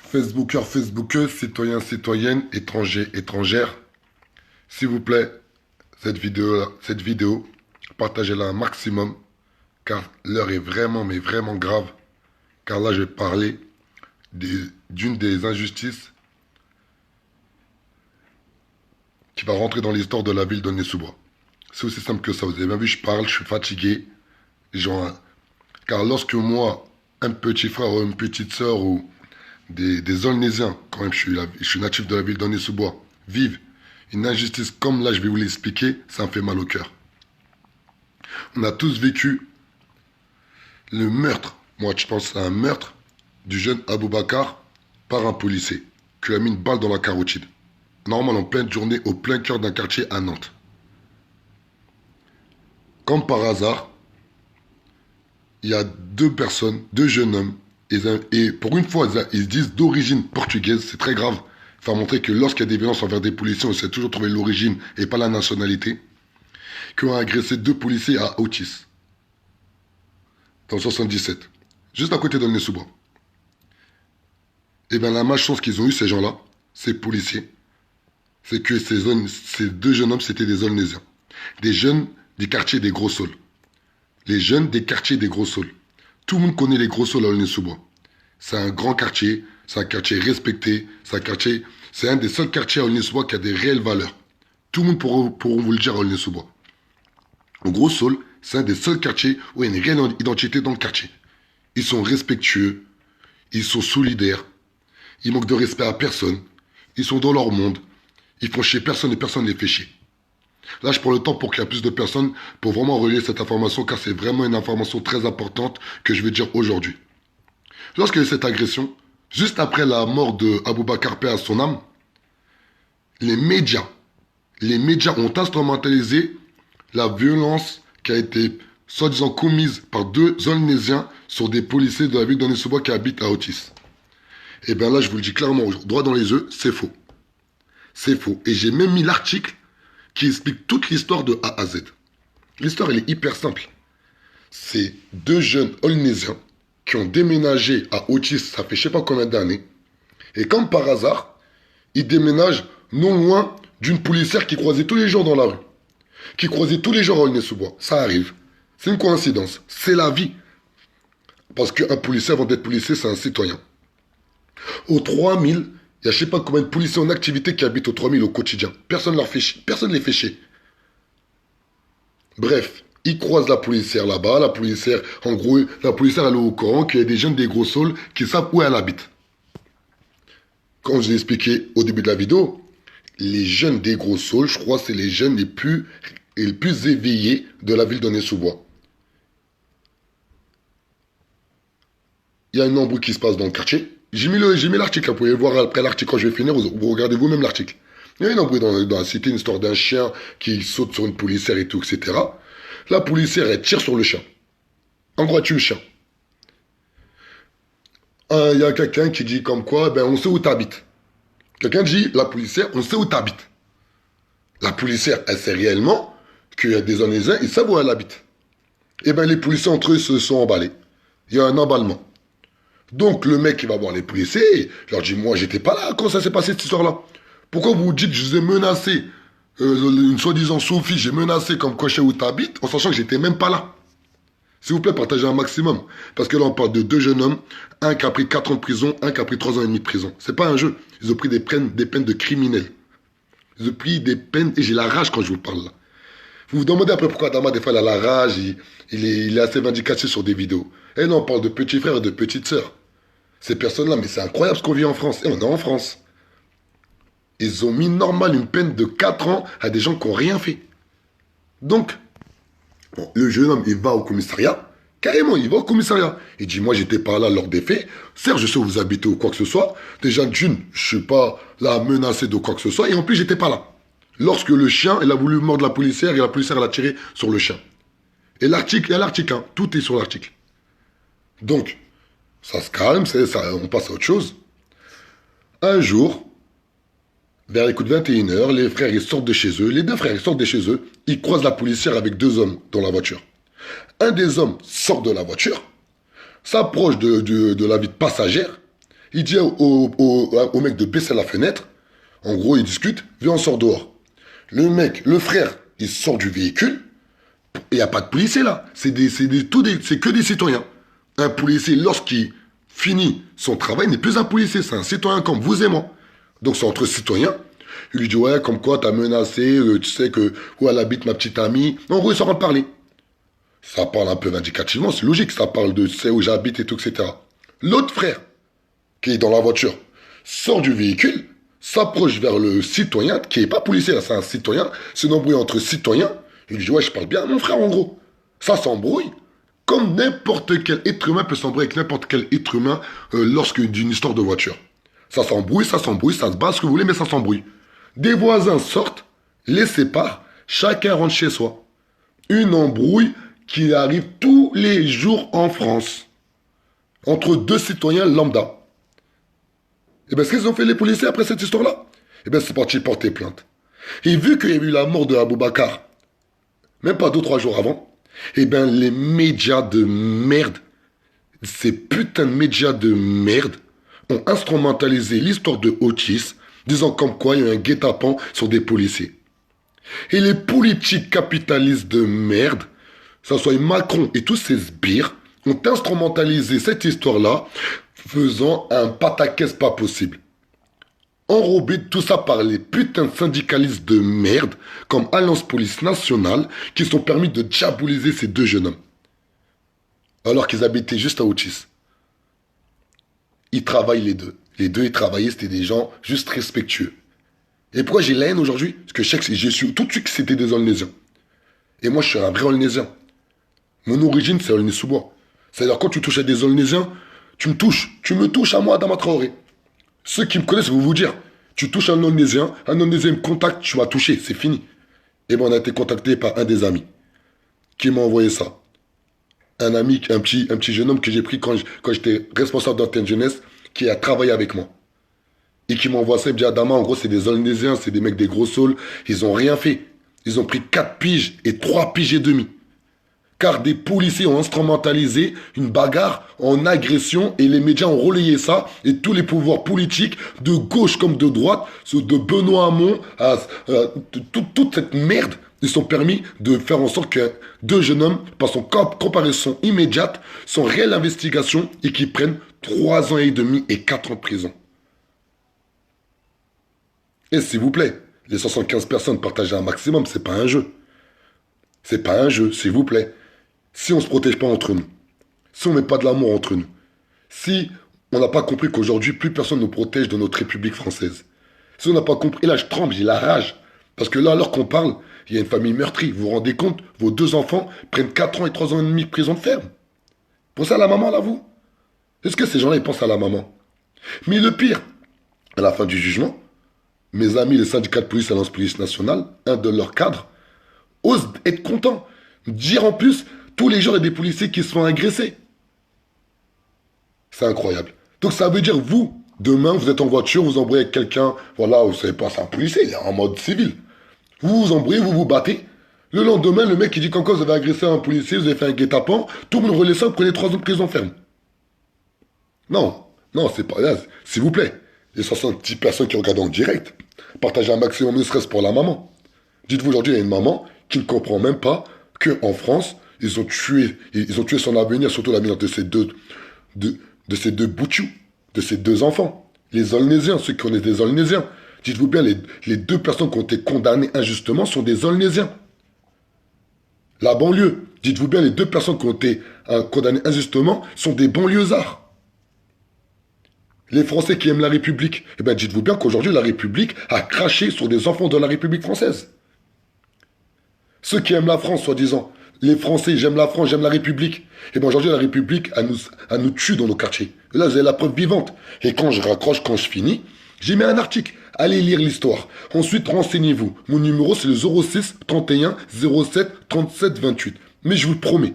Facebookers, Facebookeuses, citoyens, citoyennes, étrangers, étrangères, s'il vous plaît, cette vidéo, partagez-la un maximum, car l'heure est vraiment, mais vraiment grave. Car là, je vais parler d'une des injustices qui va rentrer dans l'histoire de la ville de Nez-sous-Bois. C'est aussi simple que ça. Vous avez bien vu, je parle, je suis fatigué. Genre, car lorsque moi, un petit frère ou une petite sœur ou des Aulnésiens, quand même, je suis natif de la ville de Nez-sous-Bois, vivent une injustice comme là, je vais vous l'expliquer, ça me fait mal au cœur. On a tous vécu le meurtre, moi je pense à un meurtre du jeune Aboubacar par un policier qui lui a mis une balle dans la carotide. Normal en pleine journée, au plein cœur d'un quartier à Nantes. Comme par hasard, il y a deux personnes, deux jeunes hommes, et pour une fois, ils se disent d'origine portugaise, c'est très grave. Il faut montrer que lorsqu'il y a des violences envers des policiers, on sait toujours trouver l'origine et pas la nationalité, qui ont agressé deux policiers à Autis, dans le 77, juste à côté d'Aulnay-sous-Bois. Et bien la malchance qu'ils ont eu, ces gens-là, ces policiers, c'est que ces deux jeunes hommes, c'était des Aulnésiens. Des jeunes du quartier des Gros Saules. Les jeunes des quartiers des Gros Saules. Tout le monde connaît les Gros Saules à Aulnay-sous-Bois. C'est un grand quartier, c'est un quartier respecté, c'est un des seuls quartiers à Aulnay-sous-Bois qui a des réelles valeurs. Tout le monde pourront vous le dire à Aulnay-sous-Bois. Au Gros Saules, c'est un des seuls quartiers où il y a une réelle identité dans le quartier. Ils sont respectueux, ils sont solidaires, ils manquent de respect à personne, ils sont dans leur monde, ils font chier personne et personne ne les fait chier. Là, je prends le temps pour qu'il y ait plus de personnes pour vraiment relayer cette information, car c'est vraiment une information très importante que je vais dire aujourd'hui. Lorsqu'il y a eu cette agression, juste après la mort de Aboubacar paix à son âme, les médias ont instrumentalisé la violence qui a été soi-disant commise par deux Aulnésiens sur des policiers de la ville d'Aulnay-sous-Bois qui habitent à Autis. Et bien là, je vous le dis clairement, droit dans les yeux, c'est faux. C'est faux. Et j'ai même mis l'article qui explique toute l'histoire de A à Z. L'histoire, elle est hyper simple. C'est deux jeunes Aulnésiens qui ont déménagé à Autis, ça fait je sais pas combien d'années. Et comme par hasard, ils déménagent non loin d'une policière qui croisait tous les jours dans la rue. Qui croisait tous les jours à Aulnay-sous-Bois. Ça arrive. C'est une coïncidence. C'est la vie. Parce qu'un policier, avant d'être policier, c'est un citoyen. Au 3000, il y a je sais pas combien de policiers en activité qui habitent au 3000 au quotidien. Personne ne leur fait chier. Personne ne les fait chier. Bref, ils croisent la policière là-bas. La policière, en gros, la policière elle est au courant qu'il y a des jeunes des Gros Saules qui savent où elle habite. Comme je l'ai expliqué au début de la vidéo, les jeunes des Gros Saules, je crois, c'est les jeunes les plus éveillés de la ville d'Aulnay-sous-Bois. Il y a un embrouille qui se passe dans le quartier. J'ai mis l'article, vous pouvez le voir après l'article quand je vais finir, vous regardez vous-même l'article. Il y a une embrouille dans la cité, une histoire d'un chien qui saute sur une policière et tout, etc. La policière, elle tire sur le chien. En gros, elle tue le chien. Il y a quelqu'un qui dit comme quoi, ben on sait où t'habites. Quelqu'un dit, la policière, on sait où t'habites. La policière, elle sait réellement qu'il y a des Aulnésiens, ils savent où elle habite. Et ben les policiers entre eux se sont emballés. Il y a un emballement. Donc le mec, il va voir les policiers, il leur dit, moi j'étais pas là quand ça s'est passé cette histoire-là. Pourquoi vous dites que je vous ai menacé, une soi-disant Sophie, j'ai menacé comme quoi je sais où t'habites, en sachant que j'étais même pas là. S'il vous plaît, partagez un maximum. Parce que là, on parle de deux jeunes hommes, un qui a pris 4 ans de prison, un qui a pris 3 ans et demi de prison. C'est pas un jeu. Ils ont pris des peines de criminels. Ils ont pris des peines, et j'ai la rage quand je vous parle là. Vous vous demandez après pourquoi Adama, des fois, il a la rage, il est assez vindicatif sur des vidéos. Et non, on parle de petits frères et de petites sœurs. Ces personnes-là, mais c'est incroyable ce qu'on vit en France. Et on est en France. Ils ont mis normal une peine de 4 ans à des gens qui n'ont rien fait. Donc, bon, le jeune homme, il va au commissariat. Carrément, il va au commissariat. Il dit, moi, j'étais pas là lors des faits. Certes, je sais où vous habitez ou quoi que ce soit. Déjà, d'une, je suis pas là menacé de quoi que ce soit. Et en plus, j'étais pas là. Lorsque le chien, il a voulu mordre la policière et la policière, elle a tiré sur le chien. Et l'article, il y a l'article, hein. Tout est sur l'article. Donc, ça se calme, on passe à autre chose. Un jour, vers les coups de 21h, les frères, ils sortent de chez eux. Les deux frères, ils sortent de chez eux. Ils croisent la policière avec deux hommes dans la voiture. Un des hommes sort de la voiture, s'approche de la vitre passagère Il dit au mec de baisser la fenêtre. En gros, il discute. Viens, on sort dehors. Le frère, il sort du véhicule. Il n'y a pas de policier là. C'est que des citoyens. Un policier, lorsqu'il finit son travail, n'est plus un policier. C'est un citoyen comme vous et moi. Donc c'est entre citoyens. Il lui dit, ouais, comme quoi t'as menacé, tu sais que où elle habite ma petite amie. En gros, ils sont en train de parler. Ça parle un peu vindicativement, c'est logique, ça parle de tu sais où j'habite et tout, etc. L'autre frère, qui est dans la voiture, sort du véhicule, s'approche vers le citoyen, qui n'est pas policier, là, c'est un citoyen, c'est une embrouille entre citoyens. Il lui dit, ouais, je parle bien à mon frère, en gros. Ça s'embrouille, comme n'importe quel être humain peut s'embrouiller avec n'importe quel être humain lorsque d'une histoire de voiture. Ça s'embrouille, ça se bat, ce que vous voulez, mais ça s'embrouille. Des voisins sortent, les séparent, chacun rentre chez soi. Une embrouille qui arrive tous les jours en France. Entre deux citoyens lambda. Et bien, ce qu'ils ont fait les policiers après cette histoire-là? Et bien, c'est parti porter plainte. Et vu qu'il y a eu la mort de Aboubacar, même pas 2-3 jours avant, et bien, les médias de merde, ces putains de médias de merde, ont instrumentalisé l'histoire de Otis, disant comme quoi il y a eu un guet-apens sur des policiers. Et les politiques capitalistes de merde, ça soit Macron et tous ces sbires, ont instrumentalisé cette histoire-là, faisant un pataquès pas possible. Enrobé tout ça par les putains de syndicalistes de merde, comme Alliance Police Nationale, qui sont permis de diaboliser ces deux jeunes hommes. Alors qu'ils habitaient juste à Otis. Ils travaillent les deux. Les deux, ils travaillaient, c'était des gens juste respectueux. Et pourquoi j'ai la haine aujourd'hui? Parce que j'ai su tout de suite que c'était des Olnésiens. Et moi, je suis un vrai Olnésien. Mon origine, c'est Aulnay-sous-Bois. C'est-à-dire, quand tu touches à des Olnésiens, tu me touches. Tu me touches à moi, Adama Traoré. Ceux qui me connaissent vont vous dire, tu touches un Olnésien me contacte, tu vas toucher, c'est fini. Et bien, on a été contacté par un des amis qui m'a envoyé ça. Un ami, un petit jeune homme que j'ai pris quand j'étais responsable d'antenne jeunesse, qui a travaillé avec moi. Et qui m'envoie ça, il me dit, Adama, en gros, c'est des Olnésiens, c'est des mecs des gros saules, ils ont rien fait. Ils ont pris 4 piges et 3 piges et demi. Car des policiers ont instrumentalisé une bagarre en agression et les médias ont relayé ça et tous les pouvoirs politiques, de gauche comme de droite, de Benoît Hamon à toute cette merde, ils sont permis de faire en sorte que deux jeunes hommes, par son comparaison immédiate, sans réelle investigation et qui prennent 3 ans et demi et 4 ans de prison. Et s'il vous plaît, les 75 personnes partagées un maximum, c'est pas un jeu. C'est pas un jeu, s'il vous plaît. Si on ne se protège pas entre nous, si on ne met pas de l'amour entre nous, si on n'a pas compris qu'aujourd'hui, plus personne ne nous protège de notre République française, si on n'a pas compris, et là je tremble, j'ai la rage, parce que là, alors qu'on parle, il y a une famille meurtrie, vous vous rendez compte, vos 2 enfants prennent 4 ans et 3 ans et demi de prison ferme. Pensez à la maman, là, vous? Est-ce que ces gens-là, ils pensent à la maman? Mais le pire, à la fin du jugement, mes amis, les syndicats de police, Alliance Police Nationale, un de leurs cadres, osent être contents, dire en plus, tous les jours, il y a des policiers qui se font agresser. C'est incroyable. Donc ça veut dire, vous, demain, vous êtes en voiture, vous embrouillez avec quelqu'un, voilà, vous savez pas, c'est un policier, il est en mode civil. Vous vous embrouillez, vous vous battez. Le lendemain, le mec qui dit qu'en cause, vous avez agressé un policier, vous avez fait un guet-apens, tout le monde relaie ça, vous prenez 3 ans de prison ferme. Non, non, c'est pas là, s'il vous plaît. Les 70 personnes qui regardent en direct, partagez un maximum de stress pour la maman. Dites-vous aujourd'hui, il y a une maman qui ne comprend même pas qu'en France, ils ont tué son avenir, surtout l'avenir de ces deux boutchous, de ces 2 enfants. Les Olnésiens, ceux qui connaissent des Olnésiens. Dites-vous bien, les 2 personnes qui ont été condamnées injustement sont des Olnésiens. La banlieue, dites-vous bien, les 2 personnes qui ont été condamnées injustement sont des banlieusards. Les Français qui aiment la République, eh bien dites-vous bien qu'aujourd'hui, la République a craché sur des enfants de la République française. Ceux qui aiment la France, soi-disant, les Français, j'aime la France, j'aime la République. Et bien aujourd'hui, la République, elle nous tue dans nos quartiers. Et là, vous avez la preuve vivante. Et quand je raccroche, quand je finis, j'ai mis un article. Allez lire l'histoire. Ensuite, renseignez-vous. Mon numéro, c'est le 06 31 07 37 28. Mais je vous promets,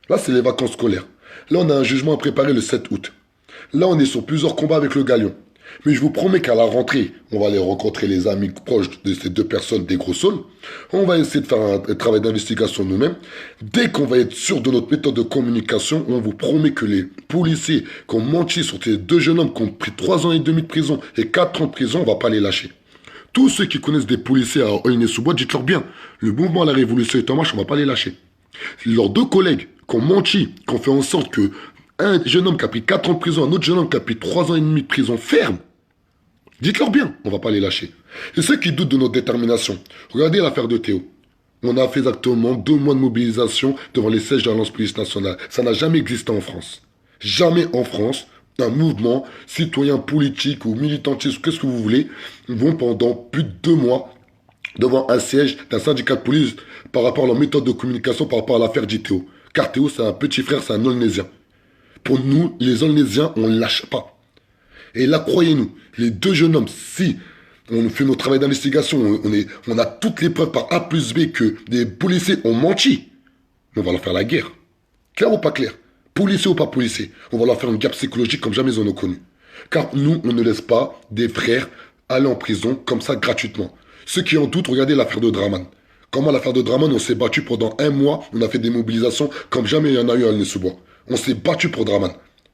là, c'est les vacances scolaires. Là, on a un jugement à préparer le 7 août. Là, on est sur plusieurs combats avec le Galion. Mais je vous promets qu'à la rentrée, on va aller rencontrer les amis proches de ces deux personnes des gros saules. On va essayer de faire un travail d'investigation nous-mêmes. Dès qu'on va être sûr de notre méthode de communication, on vous promet que les policiers qui ont menti sur ces deux jeunes hommes qui ont pris 3 ans et demi de prison et 4 ans de prison, on va pas les lâcher. Tous ceux qui connaissent des policiers à Aulnay-sous-Bois, dites-leur bien, le mouvement à la révolution est en marche, on va pas les lâcher. Leurs deux collègues qui ont menti, qui ont fait en sorte que un jeune homme qui a pris 4 ans de prison, un autre jeune homme qui a pris 3 ans et demi de prison ferme, dites-leur bien, on va pas les lâcher. Et ceux qui doutent de notre détermination, regardez l'affaire de Théo. On a fait exactement 2 mois de mobilisation devant les sièges de l'Alliance Police Nationale. Ça n'a jamais existé en France. Jamais en France, un mouvement citoyen, politique ou militantiste, qu'est-ce que vous voulez, vont pendant plus de 2 mois devant un siège d'un syndicat de police par rapport à leur méthode de communication par rapport à l'affaire d'Ithéo. Car Théo, c'est un petit frère, c'est un Aulnaisien. Pour nous, les Aulnaisiens, on ne lâche pas. Et là, croyez-nous, les deux jeunes hommes, si on fait notre travail d'investigation, on a toutes les preuves par A plus B que des policiers ont menti, on va leur faire la guerre. Clair ou pas clair? Policier ou pas policier, on va leur faire une guerre psychologique comme jamais ils en ont connu. Car nous, on ne laisse pas des frères aller en prison comme ça gratuitement. Ceux qui en doutent, regardez l'affaire de Draman. Comment l'affaire de Draman, on s'est battu pendant 1 mois, on a fait des mobilisations comme jamais il y en a eu à Aulnay-sous-Bois. On s'est battu pour Draman.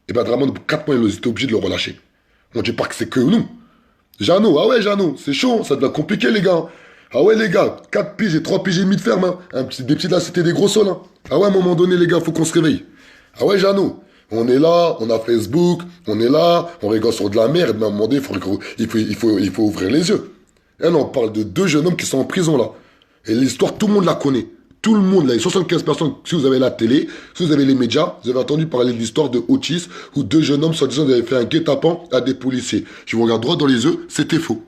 Et bien Draman, pour 4 mois, ils étaient obligés de le relâcher. On dit pas que c'est que nous. Jeannot, ah ouais Jeannot, c'est chaud, ça devient compliqué les gars. Ah ouais les gars, 4 piges et 3 piges et demi de ferme, hein. Des petits là, c'était des gros sols. Hein. Ah ouais, à un moment donné les gars, faut qu'on se réveille. Ah ouais Jeannot, on est là, on a Facebook, on est là, on rigole sur de la merde, mais à un moment donné, il faut ouvrir les yeux. Et là, on parle de 2 jeunes hommes qui sont en prison là. Et l'histoire, tout le monde la connaît. Tout le monde, là, les 75 personnes, si vous avez la télé, si vous avez les médias, vous avez entendu parler de l'histoire de Otis, où 2 jeunes hommes, soi-disant, avaient fait un guet-apens à des policiers. Je vous regarde droit dans les yeux, c'était faux.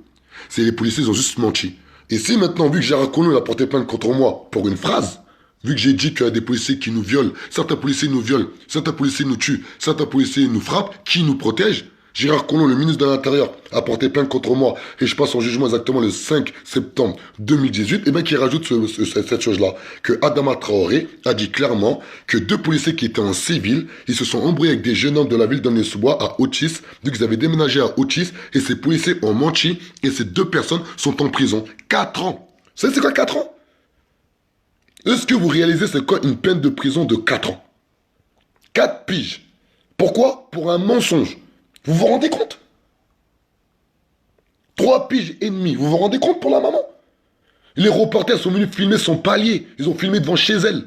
C'est les policiers, ils ont juste menti. Et si maintenant, vu que Gérard Collomb a porté plainte contre moi pour une phrase, vu que j'ai dit qu'il y a des policiers qui nous violent, certains policiers nous violent, certains policiers nous tuent, certains policiers nous frappent, qui nous protègent, Gérard Collomb, le ministre de l'Intérieur, a porté plainte contre moi et je passe en jugement exactement le 5 septembre 2018, et bien qu'il rajoute cette chose-là, que Adama Traoré a dit clairement que 2 policiers qui étaient en civil, ils se sont embrouillés avec des jeunes hommes de la ville d'Aulnay-sous-Bois à Otis, vu qu'ils avaient déménagé à Otis, et ces policiers ont menti, et ces 2 personnes sont en prison. 4 ans. Vous savez c'est quoi 4 ans? Est-ce que vous réalisez c'est quoi une peine de prison de 4 ans? 4 piges. Pourquoi? Pour un mensonge. Vous vous rendez compte? 3 piges et demi. Vous vous rendez compte pour la maman? Les reporters sont venus filmer son palier. Ils ont filmé devant chez elle.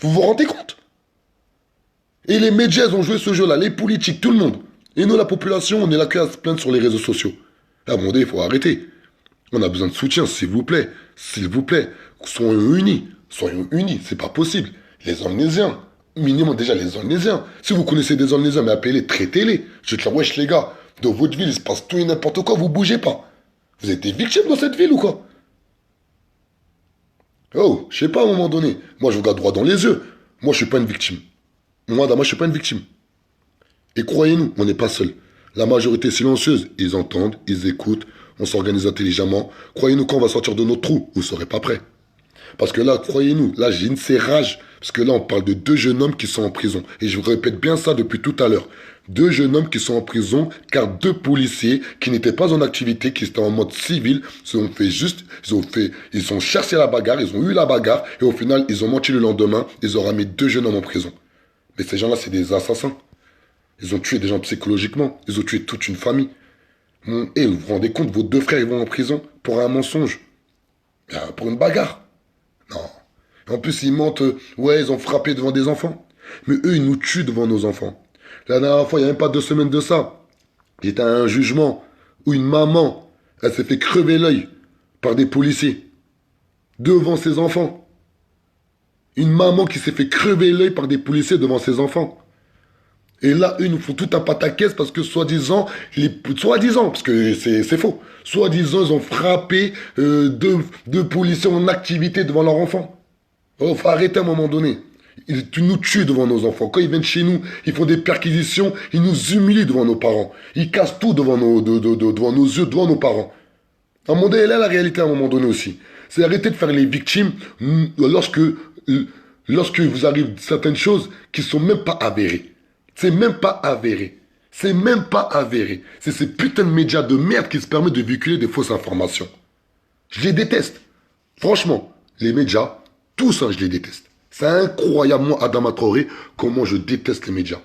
Vous vous rendez compte? Et les médias ont joué ce jeu-là. Les politiques, tout le monde. Et nous, la population, on est là à se plaindre sur les réseaux sociaux. À un moment donné, il faut arrêter. On a besoin de soutien, s'il vous plaît. S'il vous plaît. Soyons unis. Soyons unis. C'est pas possible. Les Aulnaisiens. Minimum déjà les Aulnaisiens. Si vous connaissez des Aulnaisiens, mais appelez-les, traitez-les. Je te dis, wesh les gars, dans votre ville, il se passe tout et n'importe quoi, vous bougez pas. Vous êtes des victimes dans cette ville ou quoi? Oh, je sais pas à un moment donné. Moi, je vous regarde droit dans les yeux. Moi, je suis pas une victime. Moi, je suis pas une victime. Et croyez-nous, on n'est pas seul. La majorité silencieuse, ils entendent, ils écoutent, on s'organise intelligemment. Croyez-nous qu'on va sortir de notre trou, vous ne serez pas prêts. Parce que là, croyez-nous, là, j'ai une rage. Parce que là, on parle de 2 jeunes hommes qui sont en prison. Et je vous répète bien ça depuis tout à l'heure. 2 jeunes hommes qui sont en prison, car 2 policiers qui n'étaient pas en activité, qui étaient en mode civil, ils sont cherchés à la bagarre, ils ont eu la bagarre, et au final, ils ont menti le lendemain, ils ont ramené 2 jeunes hommes en prison. Mais ces gens-là, c'est des assassins. Ils ont tué des gens psychologiquement, ils ont tué toute une famille. Et vous vous rendez compte, vos 2 frères, ils vont en prison pour un mensonge. Pour une bagarre. Non. En plus, ils mentent, ouais, ils ont frappé devant des enfants. Mais eux, ils nous tuent devant nos enfants. La dernière fois, il n'y a même pas 2 semaines de ça. J'étais à un jugement où une maman, elle s'est fait crever l'œil par des policiers. Devant ses enfants. Une maman qui s'est fait crever l'œil par des policiers devant ses enfants. Et là, eux, ils nous font tout un pataquès parce que soi-disant, parce que c'est faux, soi-disant, ils ont frappé 2 policiers en activité devant leurs enfants. Oh, faut arrêter à un moment donné. Ils nous tuent devant nos enfants. Quand ils viennent chez nous, ils font des perquisitions, ils nous humilient devant nos parents. Ils cassent tout devant devant nos yeux, devant nos parents. À un moment donné, là, la réalité à un moment donné aussi. C'est arrêter de faire les victimes lorsque vous arrivez certaines choses qui sont même pas avérées. C'est même pas avéré. C'est même pas avéré. C'est ces putains de médias de merde qui se permettent de véhiculer des fausses informations. Je les déteste. Franchement, les médias, tout ça, je les déteste. C'est incroyable, moi, Adama Traoré, comment je déteste les médias.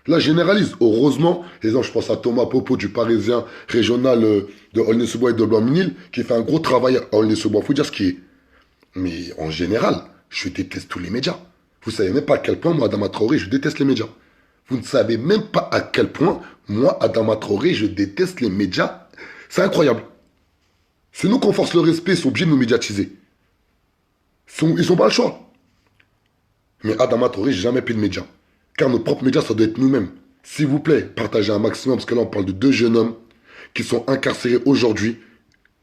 Là, je généralise. Heureusement, les gens, je pense à Thomas Popo du Parisien régional de Aulnay-sous-Bois et de Blanc-Minil, qui fait un gros travail à Aulnay-sous-Bois. Faut dire ce qui est. Mais en général, je déteste tous les médias. Vous savez même pas à quel point, moi, Adama Traoré, je déteste les médias. Vous ne savez même pas à quel point, moi, Adama Traoré, je déteste les médias. C'est incroyable. C'est nous qu'on force le respect, ils sont obligés de nous médiatiser. Ils n'ont pas le choix. Mais Adama Traoré, j'ai jamais pris de médias. Car nos propres médias, ça doit être nous-mêmes. S'il vous plaît, partagez un maximum, parce que là, on parle de 2 jeunes hommes qui sont incarcérés aujourd'hui.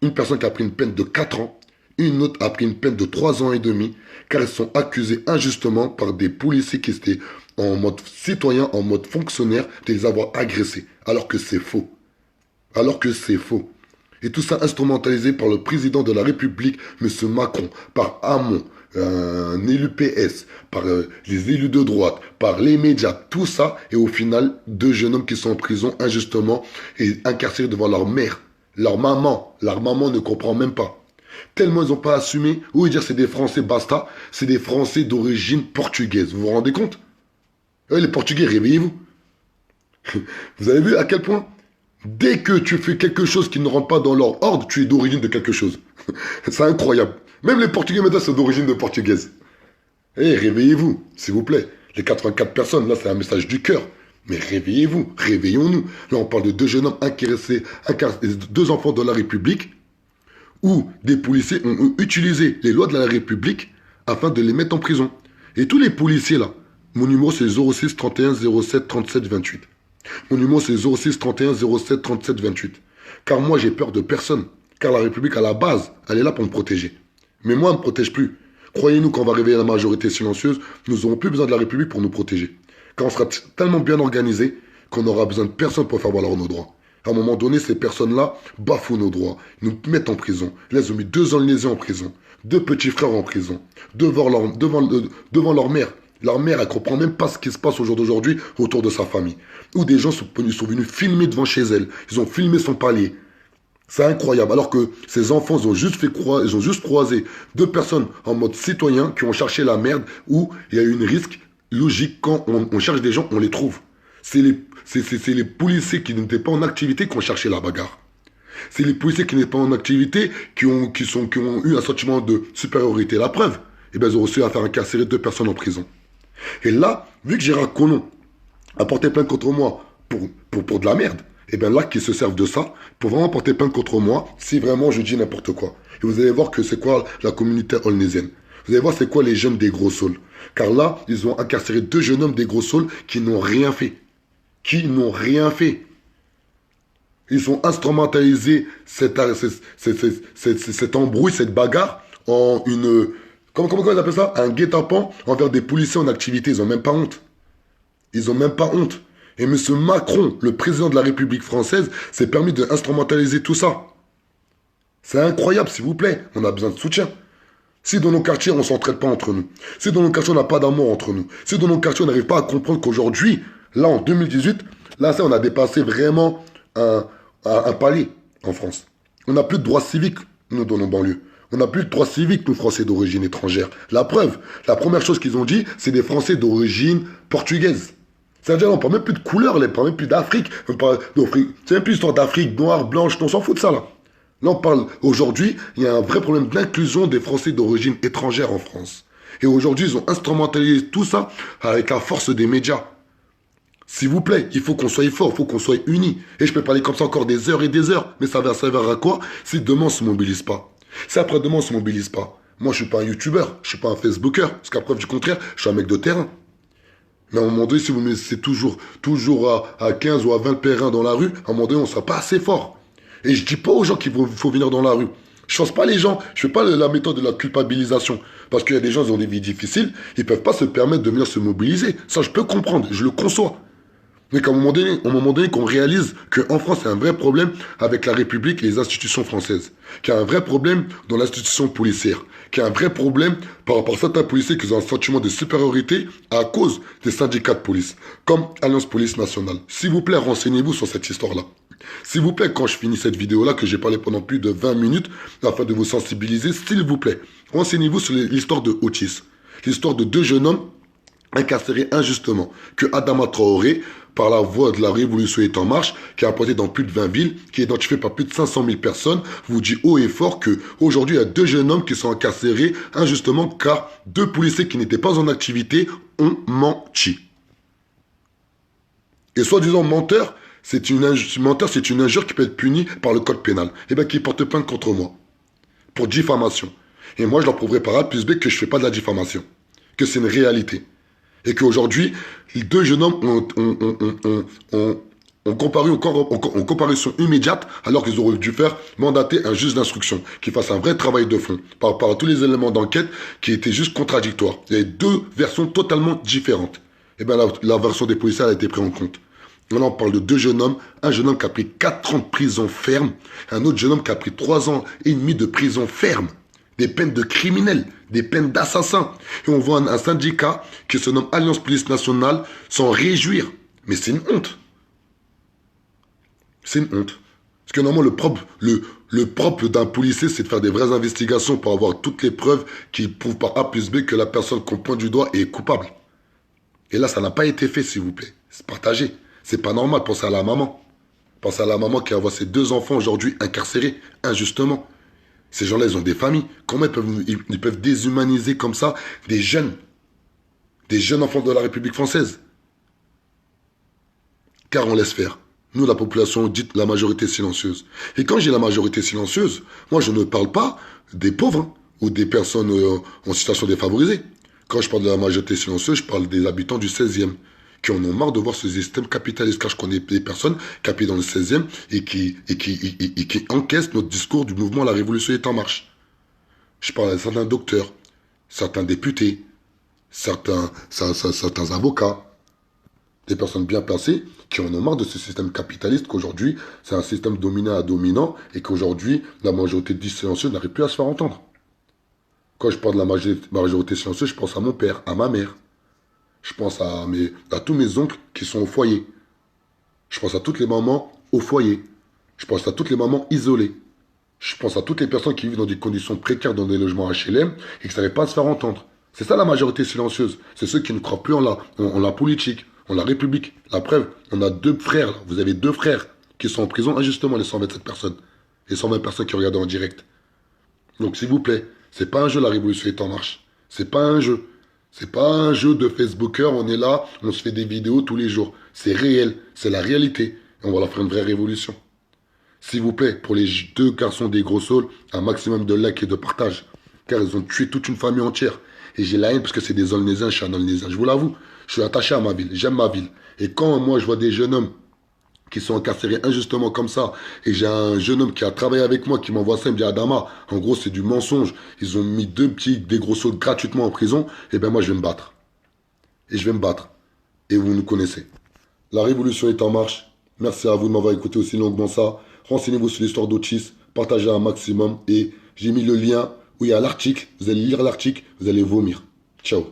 Une personne qui a pris une peine de 4 ans, une autre a pris une peine de 3 ans et demi, car ils sont accusés injustement par des policiers qui étaient en mode citoyen, en mode fonctionnaire, de les avoir agressés. Alors que c'est faux. Alors que c'est faux. Et tout ça instrumentalisé par le président de la République, M. Macron, par Hamon, un élu PS, par les élus de droite, par les médias, tout ça. Et au final, 2 jeunes hommes qui sont en prison injustement et incarcérés devant leur mère. Leur maman ne comprend même pas. Tellement ils n'ont pas assumé. Oui, dire c'est des Français, basta. C'est des Français d'origine portugaise. Vous vous rendez compte? Les Portugais, réveillez-vous. Vous avez vu à quel point? Dès que tu fais quelque chose qui ne rentre pas dans leur ordre, tu es d'origine de quelque chose. C'est incroyable. Même les Portugais maintenant sont d'origine de portugaise. Eh, réveillez-vous, s'il vous plaît. Les 84 personnes, là, c'est un message du cœur. Mais réveillez-vous, réveillons-nous. Là, on parle de 2 jeunes hommes incarcérés, 2 enfants de la République, où des policiers ont utilisé les lois de la République afin de les mettre en prison. Et tous les policiers, là, mon numéro, c'est 06 31 07 37 28. Mon numéro, c'est 06 31 07 37 28. Car moi, j'ai peur de personne. Car la République, à la base, elle est là pour me protéger. Mais moi, elle ne me protège plus. Croyez-nous qu'on va réveiller la majorité silencieuse, nous n'aurons plus besoin de la République pour nous protéger. Car on sera tellement bien organisé qu'on n'aura besoin de personne pour faire valoir nos droits. À un moment donné, ces personnes-là bafouent nos droits, nous mettent en prison. Là, ils ont mis 2 Aulnaysiens en prison, 2 petits frères en prison, devant leur mère. Leur mère, elle ne comprend même pas ce qui se passe au jour d'aujourd'hui autour de sa famille. Ou des gens sont venus filmer devant chez elle. Ils ont filmé son palier. C'est incroyable. Alors que ces enfants, ils ont juste croisé 2 personnes en mode citoyen qui ont cherché la merde, où il y a une risque logique. Quand on cherche des gens, on les trouve. C'est les policiers qui n'étaient pas en activité qui ont cherché la bagarre. C'est les policiers qui n'étaient pas en activité qui ont eu un sentiment de supériorité. La preuve, eh bien, ils ont réussi à faire incarcérer 2 personnes en prison. Et là, vu que Gérard Collomb a porté plainte contre moi pour de la merde, et bien là, qu'ils se servent de ça pour vraiment porter plainte contre moi si vraiment je dis n'importe quoi. Et vous allez voir que c'est quoi la communauté aulnaysienne. Vous allez voir c'est quoi les jeunes des Gros Saules. Car là, ils ont incarcéré 2 jeunes hommes des Gros Saules qui n'ont rien fait. Qui n'ont rien fait. Ils ont instrumentalisé cette embrouille, cette bagarre en une... Comment ils appellent ça? Un guet-apens envers des policiers en activité. Ils n'ont même pas honte. Ils n'ont même pas honte. Et M. Macron, le président de la République française, s'est permis d'instrumentaliser tout ça. C'est incroyable, s'il vous plaît. On a besoin de soutien. Si dans nos quartiers, on ne s'entraide pas entre nous, si dans nos quartiers, on n'a pas d'amour entre nous, si dans nos quartiers, on n'arrive pas à comprendre qu'aujourd'hui, là, en 2018, là, on a dépassé vraiment un palier en France. On n'a plus de droits civiques, nous, dans nos banlieues. On n'a plus de droits civiques, nous, Français d'origine étrangère. La preuve, la première chose qu'ils ont dit, c'est des Français d'origine portugaise. C'est-à-dire, on ne parle même plus de couleur, on ne parle même plus d'Afrique. C'est même plus histoire d'Afrique, noire, blanche, on s'en fout de ça, là. Là, on parle, aujourd'hui, il y a un vrai problème d'inclusion des Français d'origine étrangère en France. Et aujourd'hui, ils ont instrumentalisé tout ça avec la force des médias. S'il vous plaît, il faut qu'on soit fort, il faut qu'on soit unis. Et je peux parler comme ça encore des heures et des heures, mais ça va servir à quoi si demain on ne se mobilise pas? Si après-demain on ne se mobilise pas? Moi, je ne suis pas un youtubeur, je ne suis pas un facebooker, parce qu'à preuve du contraire, je suis un mec de terrain. Mais à un moment donné, si vous me laissez toujours à 15 ou à 20 pèlerins dans la rue, à un moment donné, on ne sera pas assez fort. Et je dis pas aux gens qu'il faut venir dans la rue. Je force pas les gens. Je fais pas la méthode de la culpabilisation. Parce qu'il y a des gens qui ont des vies difficiles. Ils peuvent pas se permettre de venir se mobiliser. Ça, je peux comprendre. Je le conçois. Mais qu'à un moment donné, qu'on réalise qu'en France, il y a un vrai problème avec la République et les institutions françaises. Qu'il y a un vrai problème dans l'institution policière. Qu'il y a un vrai problème par rapport à certains policiers qui ont un sentiment de supériorité à cause des syndicats de police, comme Alliance Police Nationale. S'il vous plaît, renseignez-vous sur cette histoire-là. S'il vous plaît, quand je finis cette vidéo-là, que j'ai parlé pendant plus de 20 minutes, afin de vous sensibiliser, s'il vous plaît, renseignez-vous sur l'histoire de Otis. L'histoire de deux jeunes hommes incarcéré injustement, que Adama Traoré, par la voie de la Révolution est en marche, qui a apporté dans plus de 20 villes, qui est identifié par plus de 500 000 personnes, vous dit haut et fort que aujourd'hui il y a deux jeunes hommes qui sont incarcérés injustement car deux policiers qui n'étaient pas en activité ont menti. Et soi-disant menteur, c'est une injure qui peut être punie par le code pénal. Et bien qui porte plainte contre moi pour diffamation. Et moi je leur prouverai par A plus B que je ne fais pas de la diffamation, que c'est une réalité. Et qu'aujourd'hui, les deux jeunes hommes ont comparu en comparution immédiate, alors qu'ils auraient dû faire mandater un juge d'instruction, qui fasse un vrai travail de fond, par rapport à tous les éléments d'enquête qui étaient juste contradictoires. Il y avait deux versions totalement différentes. Et bien la version des policiers a été prise en compte. Maintenant, on parle de deux jeunes hommes. Un jeune homme qui a pris 4 ans de prison ferme, un autre jeune homme qui a pris 3 ans et demi de prison ferme. Des peines de criminels, des peines d'assassins. Et on voit un syndicat qui se nomme Alliance Police Nationale s'en réjouir. Mais c'est une honte. C'est une honte. Parce que normalement, le propre d'un policier, c'est de faire des vraies investigations pour avoir toutes les preuves qui prouvent par A plus B que la personne qu'on pointe du doigt est coupable. Et là, ça n'a pas été fait, s'il vous plaît. C'est partagé. C'est pas normal. Pensez à la maman. Pensez à la maman qui envoie ses 2 enfants aujourd'hui incarcérés, injustement. Ces gens-là, ils ont des familles. Comment ils peuvent déshumaniser comme ça des jeunes enfants de la République française? Car on laisse faire. Nous, la population, dit la majorité silencieuse. Et quand j'ai la majorité silencieuse, moi, je ne parle pas des pauvres hein, ou des personnes en situation défavorisée. Quand je parle de la majorité silencieuse, je parle des habitants du 16e qui en ont marre de voir ce système capitaliste. Car je connais des personnes qui habitent dans le 16e et qui encaissent notre discours du mouvement La Révolution est en marche. Je parle à certains docteurs, certains députés, certains avocats, des personnes bien placées qui en ont marre de ce système capitaliste qu'aujourd'hui, c'est un système dominant à dominant et qu'aujourd'hui, la majorité dite silencieuse n'arrive plus à se faire entendre. Quand je parle de la majorité silencieuse, je pense à mon père, à ma mère. Je pense à tous mes oncles qui sont au foyer. Je pense à toutes les mamans au foyer. Je pense à toutes les mamans isolées. Je pense à toutes les personnes qui vivent dans des conditions précaires dans des logements HLM et qui ne savaient pas se faire entendre. C'est ça la majorité silencieuse. C'est ceux qui ne croient plus en la politique, en la République. La preuve, on a 2 frères. Là. Vous avez 2 frères qui sont en prison injustement, les 127 personnes. Les 120 personnes qui regardent en direct. Donc s'il vous plaît, c'est pas un jeu, la Révolution est en marche. C'est pas un jeu. C'est pas un jeu de Facebooker, on est là, on se fait des vidéos tous les jours. C'est réel, c'est la réalité. Et on va leur faire une vraie révolution. S'il vous plaît, pour les 2 garçons des gros saules, un maximum de likes et de partage. Car ils ont tué toute une famille entière. Et j'ai la haine parce que c'est des Aulnaisiens, je suis un Aulnaisien. Je vous l'avoue, je suis attaché à ma ville, j'aime ma ville. Et quand moi je vois des jeunes hommes qui sont incarcérés injustement comme ça, et j'ai un jeune homme qui a travaillé avec moi, qui m'envoie ça, il me dit Adama, en gros c'est du mensonge, ils ont mis des gros saules gratuitement en prison, et bien moi je vais me battre. Et je vais me battre. Et vous nous connaissez. La révolution est en marche. Merci à vous de m'avoir écouté aussi longuement ça. Renseignez-vous sur l'histoire d'Otis, partagez un maximum, et j'ai mis le lien où il y a l'article, vous allez lire l'article, vous allez vomir. Ciao.